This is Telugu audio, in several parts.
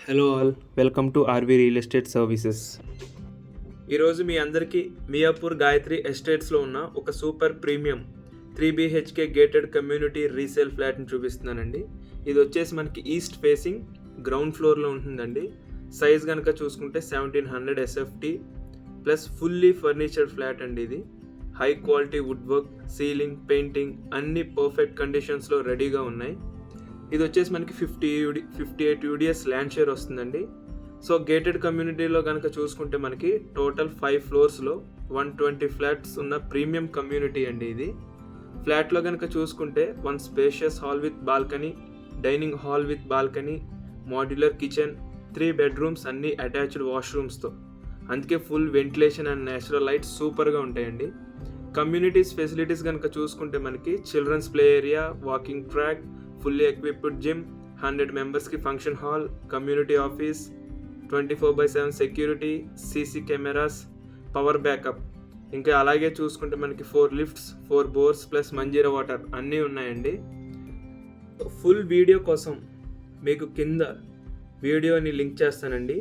Hello all, welcome to RV real estate services. ఈరోజు మీ అందరికీ మియాపూర్ గాయత్రి ఎస్టేట్స్లో ఉన్న ఒక super premium 3BHK gated community resale ఫ్లాట్ని చూపిస్తున్నానండి. ఇది వచ్చేసి మనకి ఈస్ట్ ఫేసింగ్ గ్రౌండ్ ఫ్లోర్లో ఉంటుందండి. సైజ్ కనుక చూసుకుంటే 1700 SFT ప్లస్ ఫుల్లీ ఫర్నిచర్డ్ ఫ్లాట్ అండి. ఇది high quality wood work, ceiling, painting అన్నీ పర్ఫెక్ట్ కండిషన్స్లో రెడీగా ఉన్నాయి. ఇది వచ్చేసి మనకి 58 UDS ల్యాండ్ షేర్ వస్తుందండి. సో గేటెడ్ కమ్యూనిటీలో కనుక చూసుకుంటే మనకి టోటల్ 5 ఫ్లోర్స్లో 120 ఫ్లాట్స్ ఉన్న ప్రీమియం కమ్యూనిటీ అండి. ఇది ఫ్లాట్లో కనుక చూసుకుంటే 1 spacious hall with balcony, dining hall with balcony, modular kitchen, 3 bedrooms అన్నీ అటాచ్డ్ వాష్రూమ్స్తో. అందుకే full ventilation and natural lights సూపర్గా ఉంటాయండి. కమ్యూనిటీస్ ఫెసిలిటీస్ కనుక చూసుకుంటే మనకి children's play area, walking track, fully equipped gym, 100 మెంబర్స్కి function hall, community office, 24/7 security, CC cameras, power backup, ఇంకా అలాగే చూసుకుంటే మనకి 4 lifts, 4 bores plus Manjira water అన్నీ ఉన్నాయండి. ఫుల్ వీడియో కోసం మీకు కింద వీడియోని లింక్ చేస్తానండి.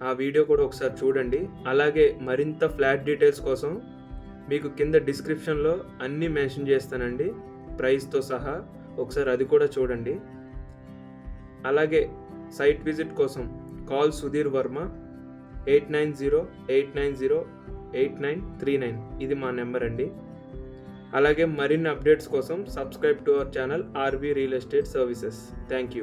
ఆ వీడియో కూడా ఒకసారి చూడండి. అలాగే మరింత ఫ్లాట్ డీటెయిల్స్ కోసం మీకు కింద డిస్క్రిప్షన్లో అన్నీ మెన్షన్ చేస్తానండి, ప్రైస్తో సహా. ఒకసారి అది కూడా చూడండి. అలాగే సైట్ విజిట్ కోసం కాల్ సుధీర్ వర్మ 8908908939. ఇది మా నెంబర్ అండి. అలాగే మరిన్ని అప్డేట్స్ కోసం subscribe to our channel RV real estate services. Thank you.